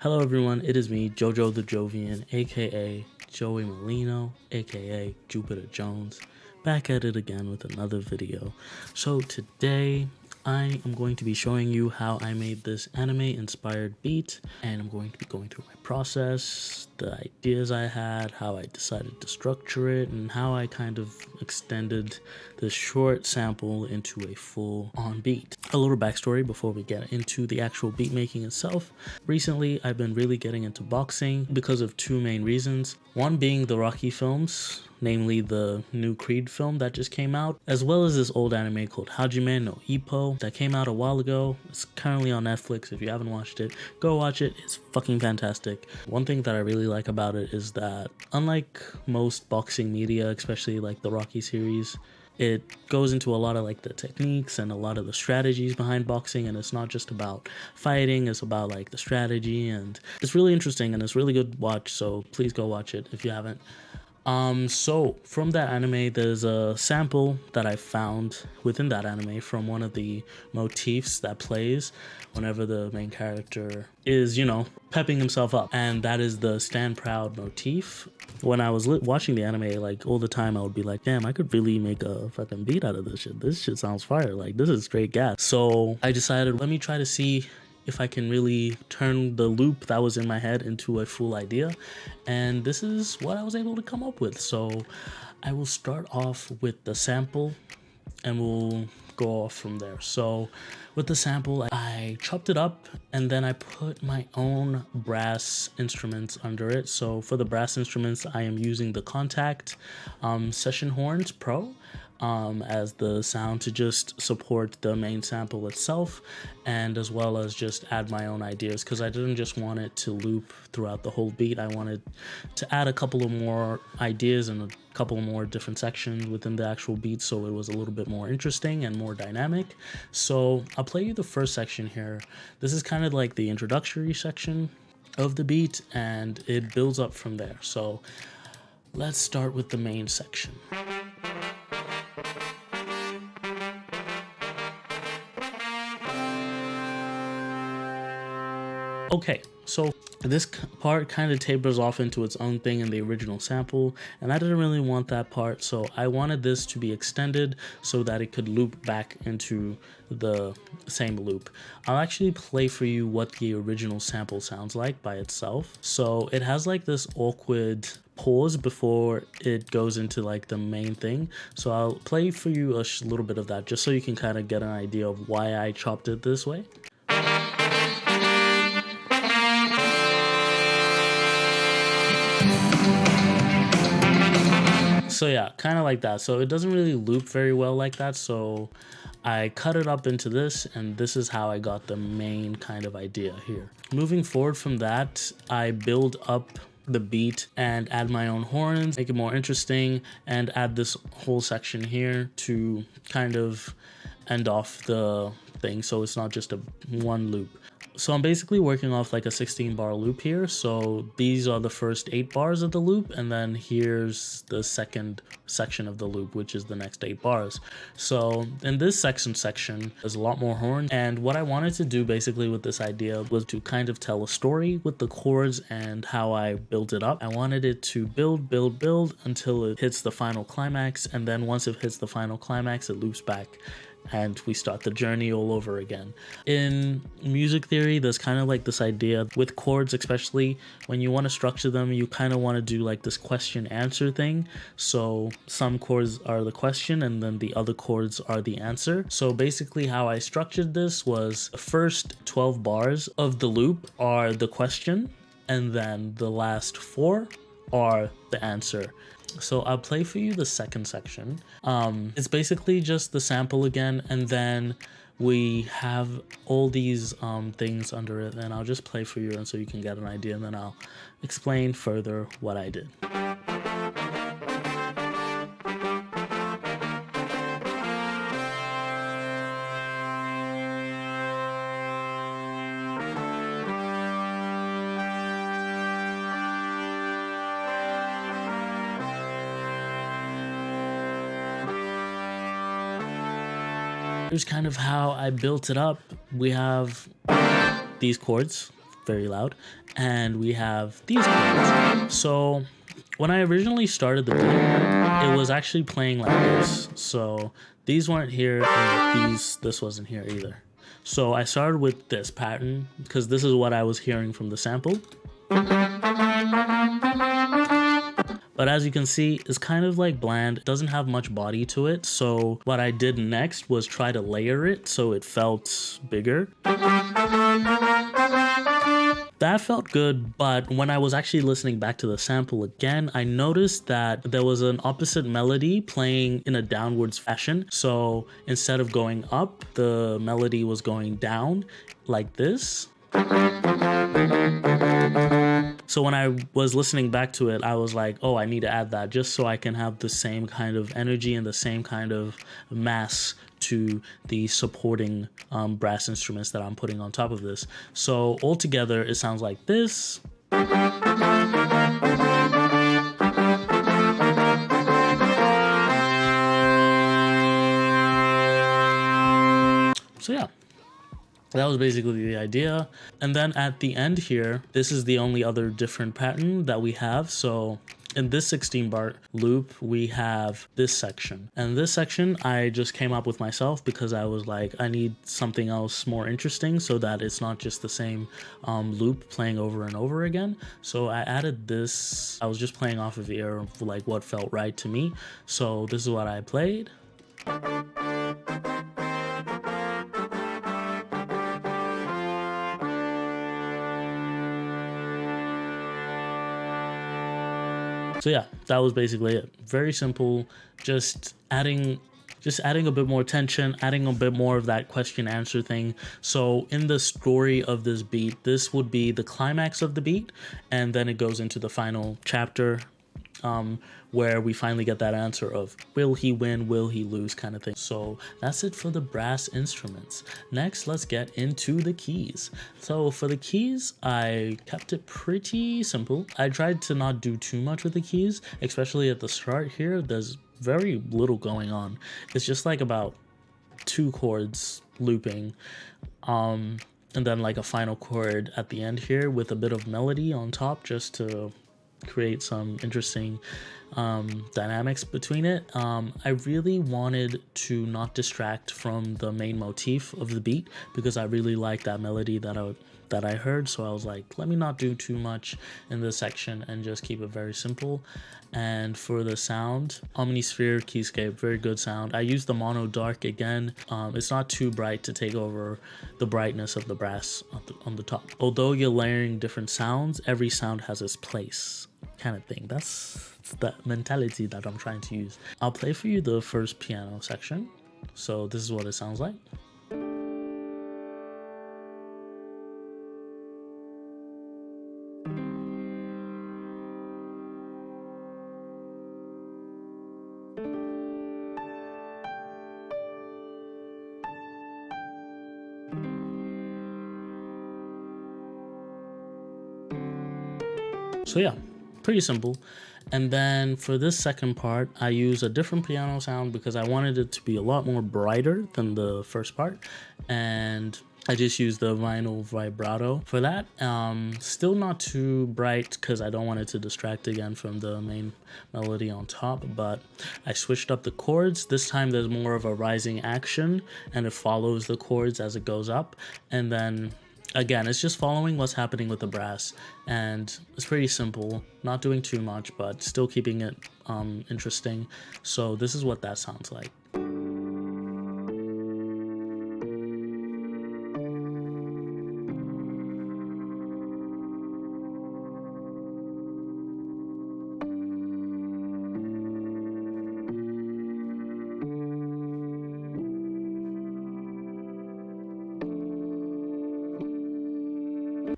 Hello everyone, it is me, Jojo the Jovian, aka Joey Molino, aka Jupiter Jones, back at it again with another video. So today I am going to be showing you how I made this anime inspired beat, and I'm going to be going through my process, the ideas I had, how I decided to structure it, and how I kind of extended this short sample into a full on beat. A little backstory before we get into the actual beat making itself. Recently I've been really getting into boxing because of two main reasons. One being the Rocky films, namely the new Creed film that just came out, as well as this old anime called Hajime no Ippo that came out a while ago. It's currently on Netflix. If you haven't watched it, go watch it. It's fucking fantastic. One thing that I really like about it is that unlike most boxing media, especially like the Rocky series, it goes into a lot of like the techniques and a lot of the strategies behind boxing, and it's not just about fighting, it's about like the strategy, and it's really interesting and it's really good watch, so please go watch it if you haven't. So from that anime, there's a sample that I found within that anime from one of the motifs that plays whenever the main character is, pepping himself up. And that is the Stand Proud motif. When I was watching the anime, like all the time, I would be like, damn, I could really make a fucking beat out of this shit. This shit sounds fire. Like, this is straight gas. So I decided, let me try to see if I can really turn the loop that was in my head into a full idea. And this is what I was able to come up with. So I will start off with the sample and we'll go off from there. So with the sample, I chopped it up and then I put my own brass instruments under it. So for the brass instruments, I am using the Contact Session Horns Pro as the sound to just support the main sample itself, and as well as just add my own ideas, because I didn't just want it to loop throughout the whole beat. I wanted to add a couple of more ideas and a couple more different sections within the actual beat, so it was a little bit more interesting and more dynamic. So I'll play you the first section here. This is kind of like the introductory section of the beat, and it builds up from there. So let's start with the main section. Okay, so this part kind of tapers off into its own thing in the original sample, and I didn't really want that part, so I wanted this to be extended so that it could loop back into the same loop. I'll actually play for you what the original sample sounds like by itself. So it has like this awkward pause before it goes into like the main thing. So I'll play for you a little bit of that just so you can kind of get an idea of why I chopped it this way. So yeah, kind of like that. So it doesn't really loop very well like that. So I cut it up into this, and this is how I got the main kind of idea here. Moving forward from that, I build up the beat and add my own horns, make it more interesting, and add this whole section here to kind of end off the thing, so it's not just a one loop. So I'm basically working off like a 16 bar loop here. So these are the first 8 bars of the loop, and then here's the second section of the loop, which is the next 8 bars. So in this section, there's a lot more horn. And what I wanted to do basically with this idea was to kind of tell a story with the chords and how I built it up. I wanted it to build until it hits the final climax. And then once it hits the final climax, it loops back and we start the journey all over again. In music theory, there's kind of like this idea with chords, especially when you want to structure them, you kind of want to do like this question answer thing. So some chords are the question and then the other chords are the answer. So basically how I structured this was the first 12 bars of the loop are the question, and then the last 4 are the answer. So I'll play for you the second section. It's basically just the sample again, and then we have all these things under it, and I'll just play for you and so you can get an idea, and then I'll explain further what I did. Here's kind of how I built it up. We have these chords very loud, and we have these chords. So when I originally started the beat, it was actually playing like this. So these weren't here, and this wasn't here either. So I started with this pattern because this is what I was hearing from the sample. But as you can see, it's kind of like bland. It doesn't have much body to it. So what I did next was try to layer it so it felt bigger. That felt good, but when I was actually listening back to the sample again, I noticed that there was an opposite melody playing in a downwards fashion. So instead of going up, the melody was going down like this. So when I was listening back to it, I was like, oh, I need to add that just so I can have the same kind of energy and the same kind of mass to the supporting brass instruments that I'm putting on top of this. So altogether, it sounds like this. So yeah. That was basically the idea. And then at the end here, this is the only other different pattern that we have. So in this 16 bar loop, we have this section. And this section, I just came up with myself because I was like, I need something else more interesting so that it's not just the same loop playing over and over again. So I added this. I was just playing off of ear of like what felt right to me. So this is what I played. So yeah, that was basically it. Very simple, just adding a bit more tension, adding a bit more of that question answer thing. So in the story of this beat, this would be the climax of the beat, and then it goes into the final chapter, where we finally get that answer of will he win, will he lose kind of thing. So that's it for the brass instruments. Next, let's get into the keys. So for the keys, I kept it pretty simple. I tried to not do too much with the keys, especially at the start here. There's very little going on. It's just like about 2 chords looping, and then like a final chord at the end here with a bit of melody on top just to create some interesting dynamics between it. I really wanted to not distract from the main motif of the beat because I really like that melody that I heard. So I was like, let me not do too much in this section and just keep it very simple. And for the sound, Omnisphere Keyscape, very good sound. I used the mono dark again. It's not too bright to take over the brightness of the brass on the top. Although you're layering different sounds, every sound has its place kind of thing. That's the mentality that I'm trying to use. I'll play for you the first piano section. So this is what it sounds like. So yeah, pretty simple. And then for this second part, I use a different piano sound because I wanted it to be a lot more brighter than the first part. And I just used the vinyl vibrato for that. Still not too bright because I don't want it to distract again from the main melody on top, but I switched up the chords. This time there's more of a rising action and it follows the chords as it goes up. And then again, it's just following what's happening with the brass, and it's pretty simple, not doing too much, but still keeping it interesting. So this is what that sounds like.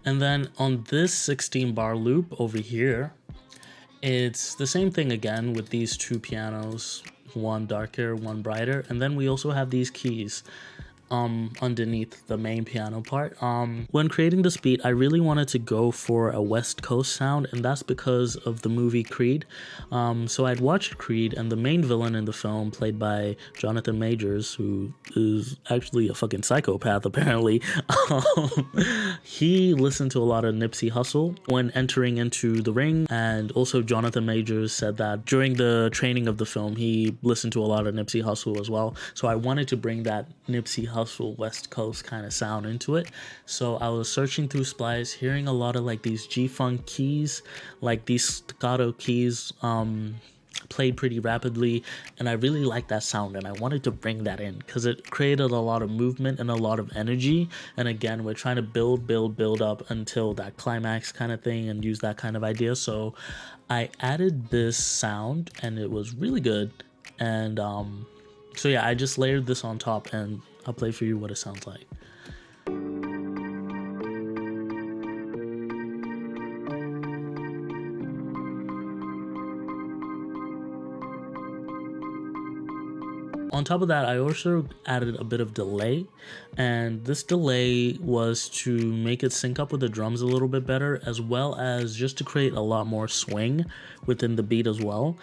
And then on this 16 bar loop over here, it's the same thing again with these 2 pianos, one darker, one brighter. And then we also have these keys. underneath the main piano part. When creating this beat, I really wanted to go for a West Coast sound, and that's because of the movie Creed. So I'd watched Creed, and the main villain in the film, played by Jonathan Majors, who is actually a fucking psychopath apparently, he listened to a lot of Nipsey Hussle when entering into the ring, and also Jonathan Majors said that during the training of the film he listened to a lot of Nipsey Hussle as well. So I wanted to bring that Nipsey Hussle West Coast kind of sound into it. So I was searching through Splice, hearing a lot of like these G-funk keys, like these staccato keys, played pretty rapidly, and I really liked that sound, and I wanted to bring that in because it created a lot of movement and a lot of energy. And again, we're trying to build up until that climax kind of thing and use that kind of idea. So I added this sound and it was really good. And so yeah, I just layered this on top, and I'll play for you what it sounds like. On top of that, I also added a bit of delay, and this delay was to make it sync up with the drums a little bit better, as well as just to create a lot more swing within the beat as well.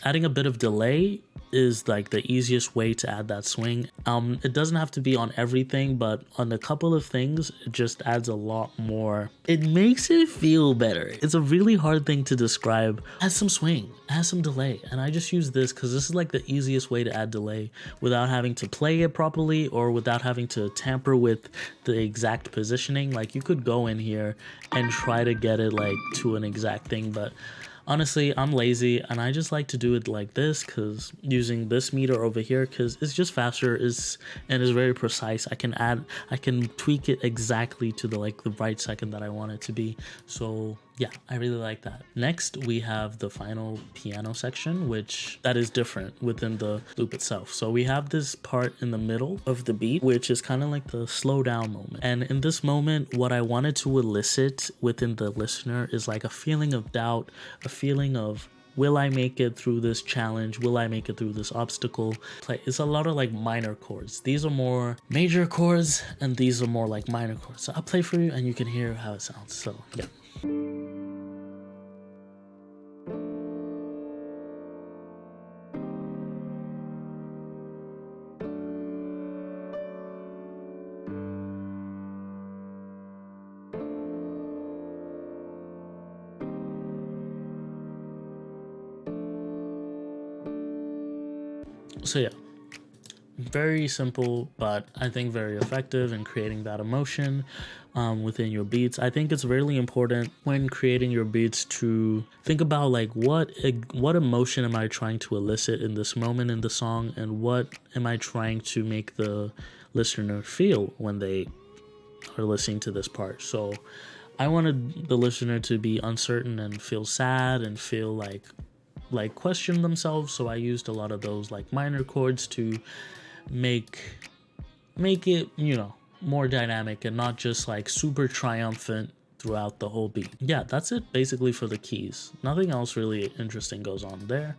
Adding a bit of delay is like the easiest way to add that swing. It doesn't have to be on everything, but on a couple of things it just adds a lot more. It makes it feel better. It's a really hard thing to describe. Add some swing, add some delay, and I just use this because this is like the easiest way to add delay without having to play it properly or without having to tamper with the exact positioning. Like you could go in here and try to get it like to an exact thing, but honestly, I'm lazy and I just like to do it like this, because using this meter over here, because it's just faster and is very precise. I can tweak it exactly to the right second that I want it to be. So yeah, I really like that. Next, we have the final piano section, which that is different within the loop itself. So we have this part in the middle of the beat, which is kind of like the slow down moment. And in this moment, what I wanted to elicit within the listener is like a feeling of doubt, a feeling of, will I make it through this challenge? Will I make it through this obstacle? It's a lot of like minor chords. These are more major chords and these are more like minor chords. So I'll play for you and you can hear how it sounds. So yeah. So yeah, very simple, but I think very effective in creating that emotion within your beats. I think it's really important when creating your beats to think about like what emotion am I trying to elicit in this moment in the song, and what am I trying to make the listener feel when they are listening to this part. So I wanted the listener to be uncertain and feel sad and feel like question themselves. So I used a lot of those like minor chords to make it, you know, more dynamic and not just like super triumphant throughout the whole beat. Yeah, that's it basically for the keys. Nothing else really interesting goes on there.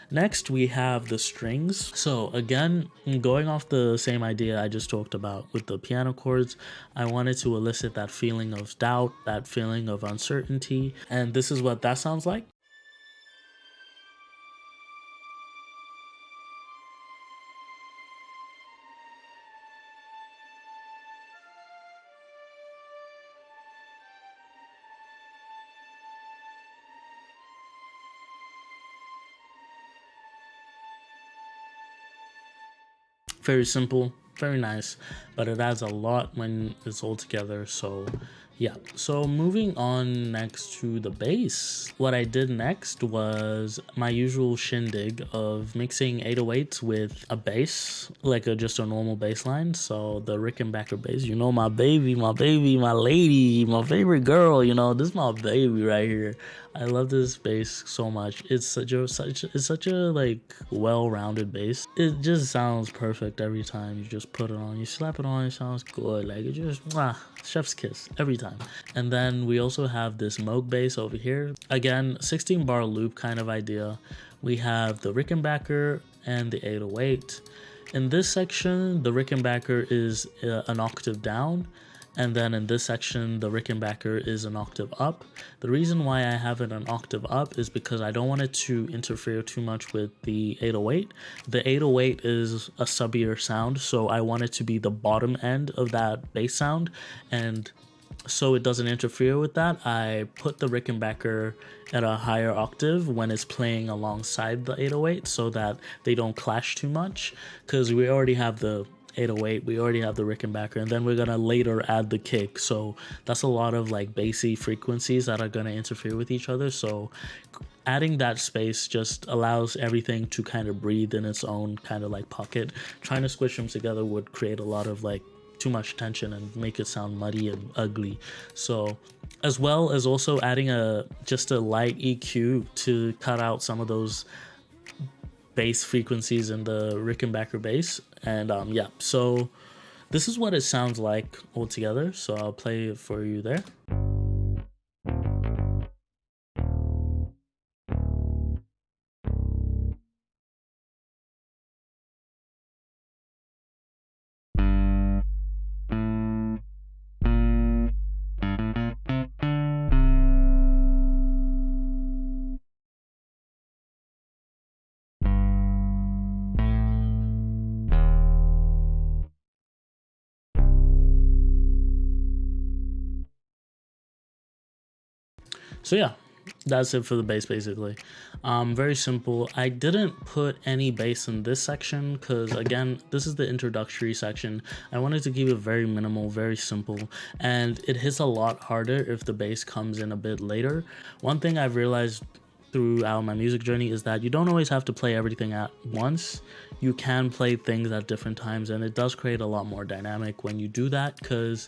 Next, we have the strings. So again, going off the same idea I just talked about with the piano chords, I wanted to elicit that feeling of doubt, that feeling of uncertainty, and this is what that sounds like. Very simple, very nice, but it adds a lot when it's all together. So yeah, so moving on next to the bass, what I did next was my usual shindig of mixing 808s with a bass, like just a normal bass line. So the Rickenbacker bass, you know, my baby, my lady, my favorite girl, you know, this is my baby right here. I love this bass so much. It's such a like well-rounded bass. It just sounds perfect every time you just put it on. You slap it on, it sounds good. Like it just chef's kiss every time. And then we also have this Moog bass over here. Again, 16 bar loop kind of idea. We have the Rickenbacker and the 808. In this section, the Rickenbacker is an octave down, and then in this section, the Rickenbacker is an octave up. The reason why I have it an octave up is because I don't want it to interfere too much with the 808. The 808 is a subbier sound, so I want it to be the bottom end of that bass sound, and so it doesn't interfere with that, I put the Rickenbacker at a higher octave when it's playing alongside the 808 so that they don't clash too much, because we already have the 808, we already have the Rickenbacker, and then we're gonna later add the kick, so that's a lot of like bassy frequencies that are gonna interfere with each other. So adding that space just allows everything to kind of breathe in its own kind of like pocket. Trying to squish them together would create a lot of like too much tension and make it sound muddy and ugly. So as well as also adding just a light EQ to cut out some of those bass frequencies in the Rickenbacker bass. And yeah, so this is what it sounds like altogether, so I'll play it for you there. So yeah, that's it for the bass basically. Very simple. I didn't put any bass in this section because again, this is the introductory section. I wanted to keep it very minimal, very simple, and it hits a lot harder if the bass comes in a bit later. One thing I've realized throughout my music journey is that you don't always have to play everything at once. You can play things at different times, and it does create a lot more dynamic when you do that, because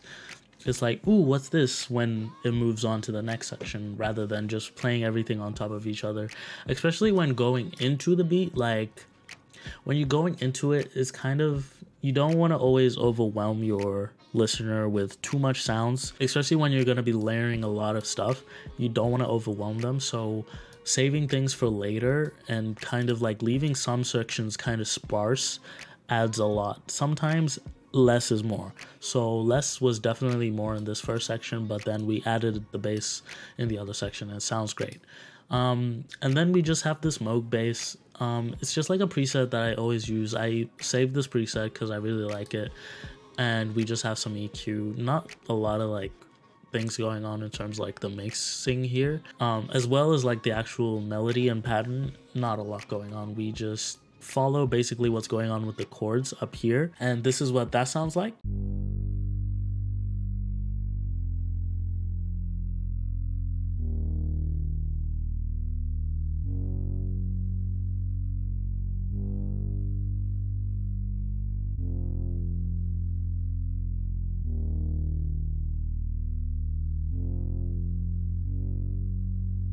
it's like, ooh, what's this, when it moves on to the next section, rather than just playing everything on top of each other. Especially when going into the beat, like when you're going into it, it's kind of, you don't want to always overwhelm your listener with too much sounds, especially when you're going to be layering a lot of stuff. You don't want to overwhelm them, so saving things for later and kind of like leaving some sections kind of sparse adds a lot. Sometimes less is more, so less was definitely more in this first section, but then we added the bass in the other section and it sounds great. And then we just have this Moog bass. It's just like a preset that I always use. I saved this preset because I really like it, and we just have some EQ, not a lot of like things going on in terms of like the mixing here, as well as like the actual melody and pattern, not a lot going on. We just follow basically what's going on with the chords up here, and this is what that sounds like.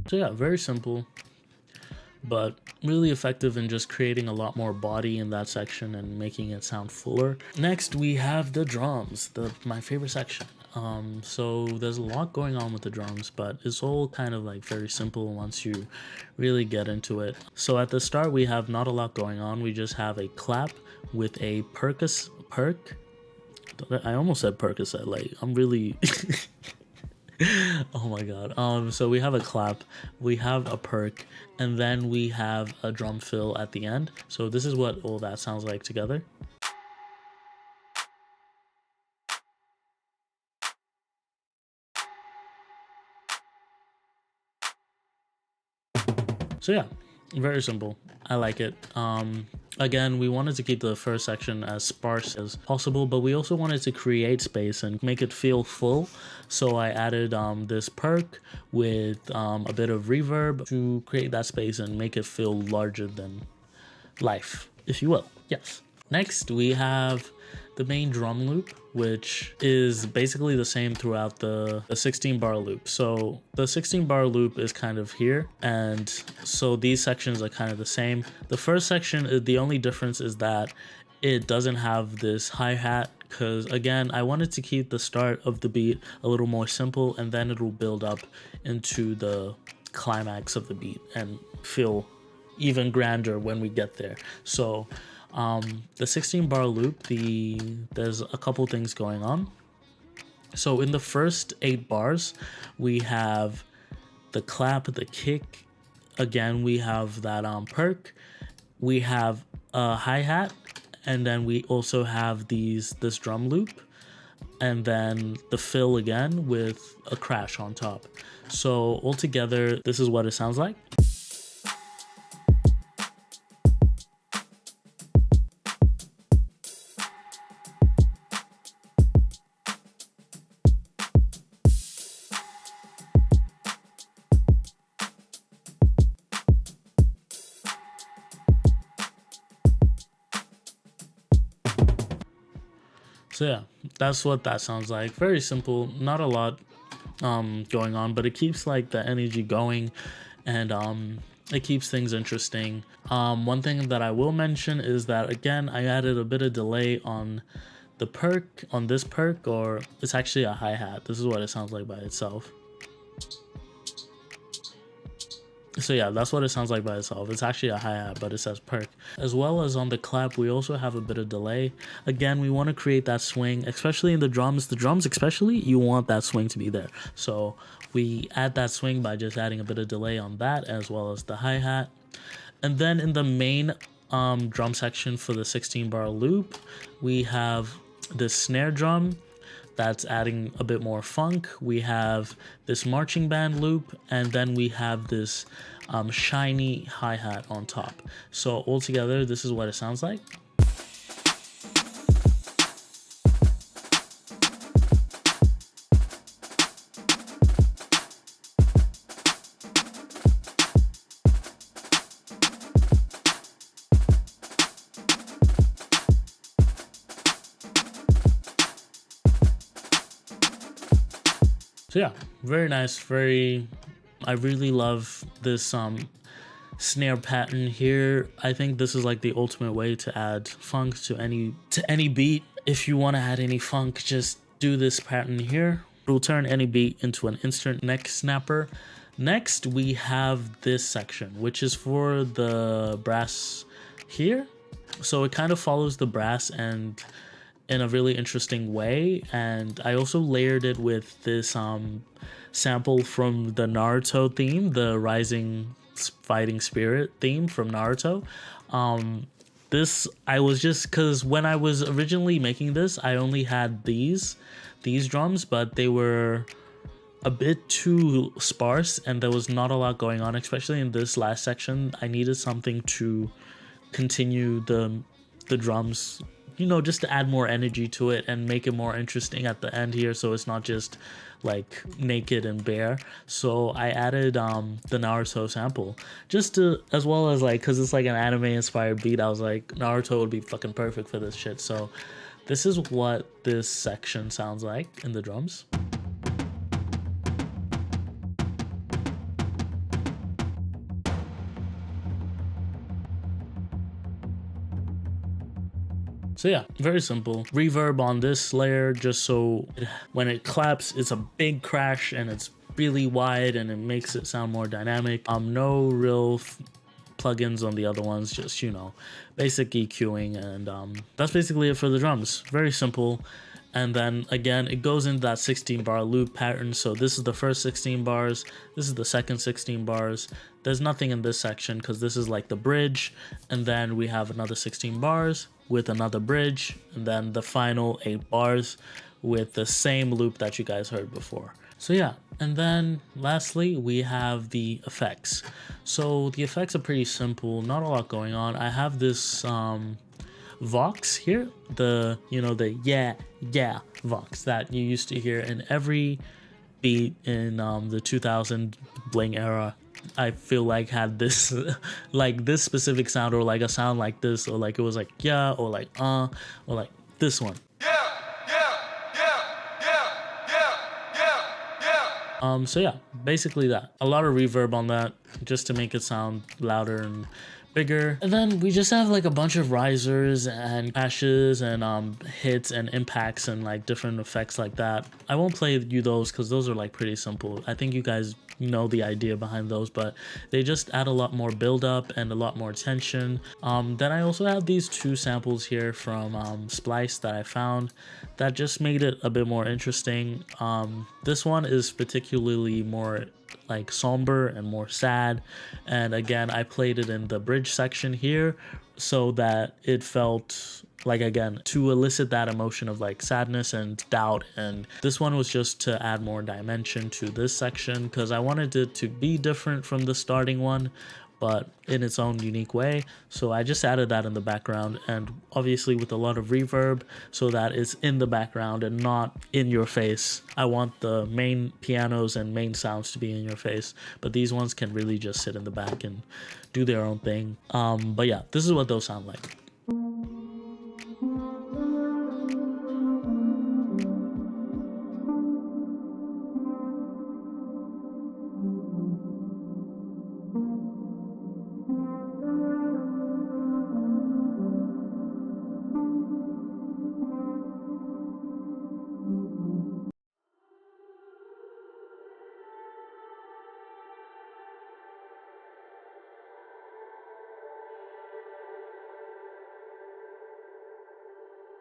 So yeah, very simple, but really effective in just creating a lot more body in that section and making it sound fuller. Next, we have the drums, my favorite section. So there's a lot going on with the drums, but it's all kind of like very simple once you really get into it. So at the start, we have not a lot going on. We just have a clap with a perk. I almost said Percocet, like I'm really oh my god. So we have a clap, we have a perk, and then we have a drum fill at the end. So this is what all that sounds like together. So yeah, very simple. I like it. Again, we wanted to keep the first section as sparse as possible, but we also wanted to create space and make it feel full. So I added this perk with a bit of reverb to create that space and make it feel larger than life, if you will. Yes. Next, we have the main drum loop, which is basically the same throughout the 16 bar loop. So the 16 bar loop is kind of here, and so these sections are kind of the same. The first section, the only difference is that it doesn't have this hi-hat, because again, I wanted to keep the start of the beat a little more simple, and then it will build up into the climax of the beat and feel even grander when we get there. So The 16 bar loop, there's a couple things going on. So in the first 8 bars, we have the clap, the kick. Again, we have that perk. We have a hi-hat, and then we also have this drum loop, and then the fill again with a crash on top. So altogether, this is what it sounds like. So yeah, that's what that sounds like. Very simple, not a lot going on, but it keeps like the energy going, and it keeps things interesting. One thing that I will mention is that, again, I added a bit of delay on the perk, on this perk, or it's actually a hi-hat. This is what it sounds like by itself. So yeah, that's what it sounds like by itself. It's actually a hi-hat, but it says perk. As well as on the clap, we also have a bit of delay. Again, we want to create that swing, especially in the drums. The drums especially, you want that swing to be there. So we add that swing by just adding a bit of delay on that, as well as the hi-hat. And then in the main drum section for the 16 bar loop, we have this snare drum that's adding a bit more funk. We have this marching band loop, and then we have this shiny hi-hat on top. So altogether, this is what it sounds like. So yeah, very nice. I really love this snare pattern here. I think this is like the ultimate way to add funk to any beat. If you want to add any funk, just do this pattern here. It will turn any beat into an instant neck snapper. Next, we have this section, which is for the brass here. So it kind of follows the brass and in a really interesting way, and I also layered it with this sample from the Naruto theme, the Rising Fighting Spirit theme from Naruto. This, I was just, because when I was originally making this, I only had these drums, but they were a bit too sparse and there was not a lot going on, especially in this last section. I needed something to continue the drums, you know, just to add more energy to it and make it more interesting at the end here, so it's not just like naked and bare. So I added the Naruto sample, just to, as well as like, because it's like an anime inspired beat, I was like, Naruto would be fucking perfect for this shit. So this is what this section sounds like in the drums. So yeah, very simple. Reverb on this layer, just so when it claps, it's a big crash and it's really wide and it makes it sound more dynamic. No real plugins on the other ones, just, you know, basic EQing, and that's basically it for the drums. Very simple. And then again, it goes into that 16 bar loop pattern. So this is the first 16 bars, this is the second 16 bars. There's nothing in this section because this is like the bridge, and then we have another 16 bars with another bridge, and then the final 8 bars with the same loop that you guys heard before. So yeah, and then lastly we have the effects. So the effects are pretty simple, not a lot going on. I have this Vox here, the, you know, the yeah Vox that you used to hear in every beat in the 2000 bling era. I feel like had this like this specific sound, or like a sound like this, or like it was like yeah, or like or like this one. So yeah, basically that. A lot of reverb on that just to make it sound louder and bigger. And then we just have like a bunch of risers and crashes and hits and impacts and like different effects like that. I won't play you those because those are like pretty simple. I think you guys know the idea behind those, but they just add a lot more build up and a lot more tension. Then I also have these two samples here from Splice that I found that just made it a bit more interesting. This one is particularly more like somber and more sad, and again I played it in the bridge section here so that it felt like, again, to elicit that emotion of like sadness and doubt. And this one was just to add more dimension to this section because I wanted it to be different from the starting one but in its own unique way. So I just added that in the background, and obviously with a lot of reverb so that it's in the background and not in your face. I want the main pianos and main sounds to be in your face, but these ones can really just sit in the back and do their own thing. But yeah, this is what those sound like.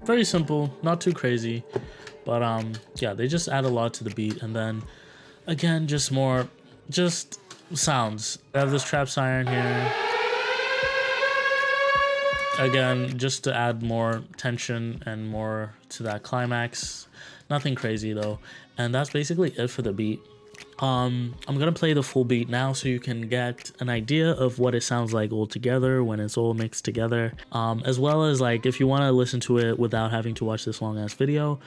Very simple, not too crazy, but yeah, they just add a lot to the beat. And then again, just more sounds. I have this trap siren here again just to add more tension and more to that climax. Nothing crazy though, and that's basically it for the beat. I'm gonna play the full beat now so you can get an idea of what it sounds like all together when it's all mixed together, as well as like if you want to listen to it without having to watch this long ass video.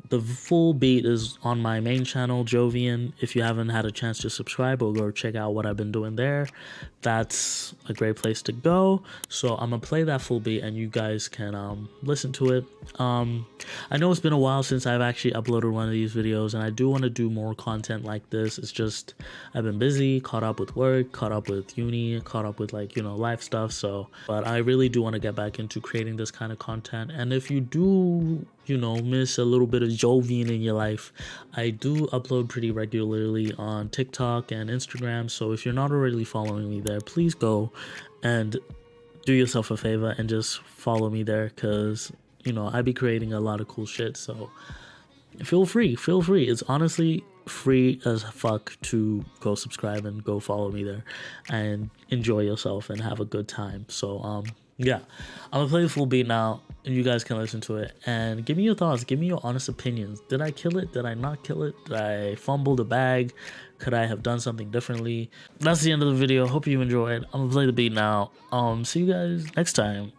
The full beat is on my main channel, Jovian. If you haven't had a chance to subscribe or go check out what I've been doing there, that's a great place to go. So I'm gonna play that full beat and you guys can listen to it. I know it's been a while since I've actually uploaded one of these videos, and I do want to do more content like this. It's just I've been busy, caught up with work, caught up with uni, caught up with like, you know, life stuff. So but I really do want to get back into creating this kind of content. And if you do, you know, miss a little bit of Jovian in your life, I do upload pretty regularly on TikTok and Instagram. So if you're not already following me there, please go and do yourself a favor and just follow me there, because you know I be creating a lot of cool shit. So feel free. It's honestly free as fuck to go subscribe and go follow me there and enjoy yourself and have a good time. So yeah, I'm gonna play the full beat now and you guys can listen to it and give me your thoughts, give me your honest opinions. Did I kill it? Did I not kill it? Did I fumble the bag? Could I have done something differently? That's the end of the video. Hope you enjoyed. I'm gonna play the beat now. See you guys next time.